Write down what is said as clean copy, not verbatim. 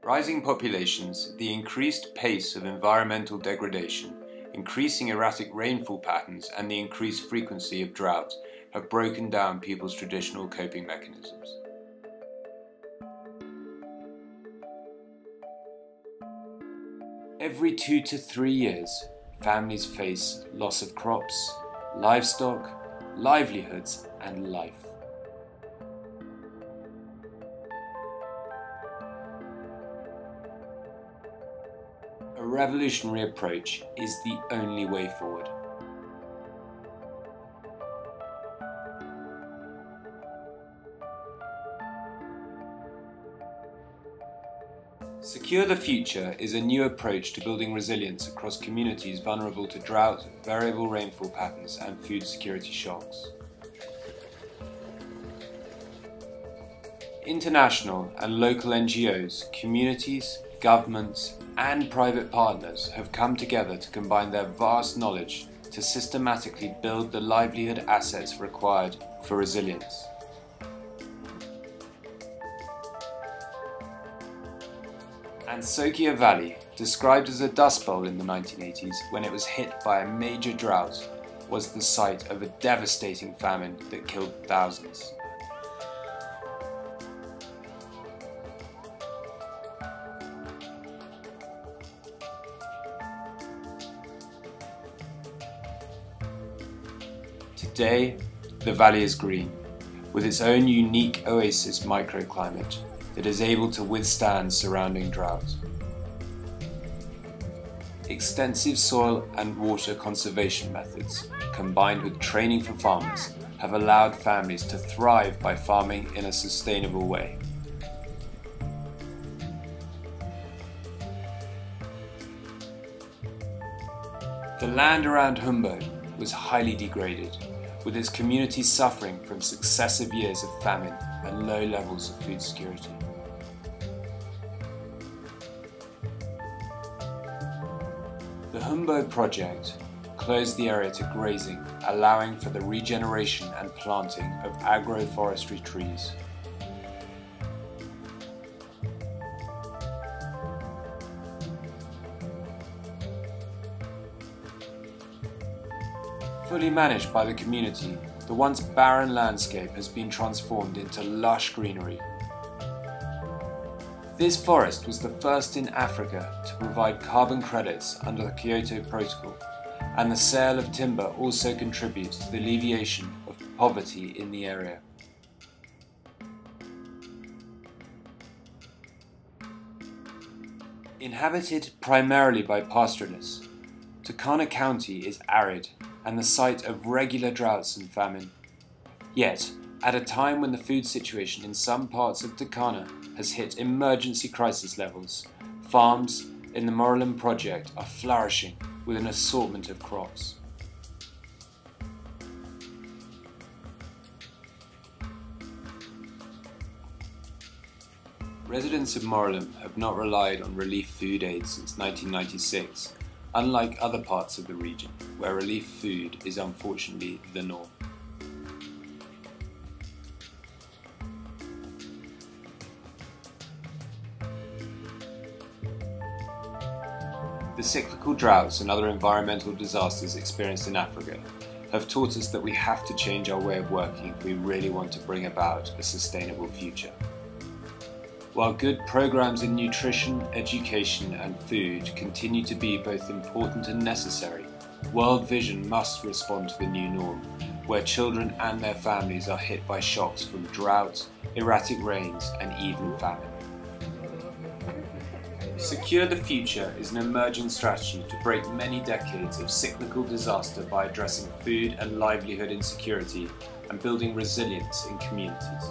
Rising populations, the increased pace of environmental degradation, increasing erratic rainfall patterns and the increased frequency of drought have broken down people's traditional coping mechanisms. Every 2 to 3 years, families face loss of crops, livestock, livelihoods and life. A revolutionary approach is the only way forward. Secure the Future is a new approach to building resilience across communities vulnerable to drought, variable rainfall patterns and food security shocks. International and local NGOs, communities, governments and private partners have come together to combine their vast knowledge to systematically build the livelihood assets required for resilience. And Sokia Valley, described as a dust bowl in the 1980s when it was hit by a major drought, was the site of a devastating famine that killed thousands. Today, the valley is green, with its own unique oasis microclimate that is able to withstand surrounding drought. Extensive soil and water conservation methods, combined with training for farmers, have allowed families to thrive by farming in a sustainable way. The land around Humbo was highly degraded, with its communities suffering from successive years of famine and low levels of food security. The Humbo project closed the area to grazing, allowing for the regeneration and planting of agroforestry trees. Fully managed by the community, the once barren landscape has been transformed into lush greenery. This forest was the first in Africa to provide carbon credits under the Kyoto Protocol, and the sale of timber also contributes to the alleviation of poverty in the area. Inhabited primarily by pastoralists, Turkana County is arid and the site of regular droughts and famine. Yet, at a time when the food situation in some parts of Turkana has hit emergency crisis levels, farms in the Morolim project are flourishing with an assortment of crops. Residents of Morolim have not relied on relief food aid since 1996, unlike other parts of the region, where relief food is unfortunately the norm. The cyclical droughts and other environmental disasters experienced in Africa have taught us that we have to change our way of working if we really want to bring about a sustainable future. While good programs in nutrition, education and food continue to be both important and necessary, World Vision must respond to the new norm, where children and their families are hit by shocks from drought, erratic rains and even famine. Secure the Future is an emerging strategy to break many decades of cyclical disaster by addressing food and livelihood insecurity and building resilience in communities.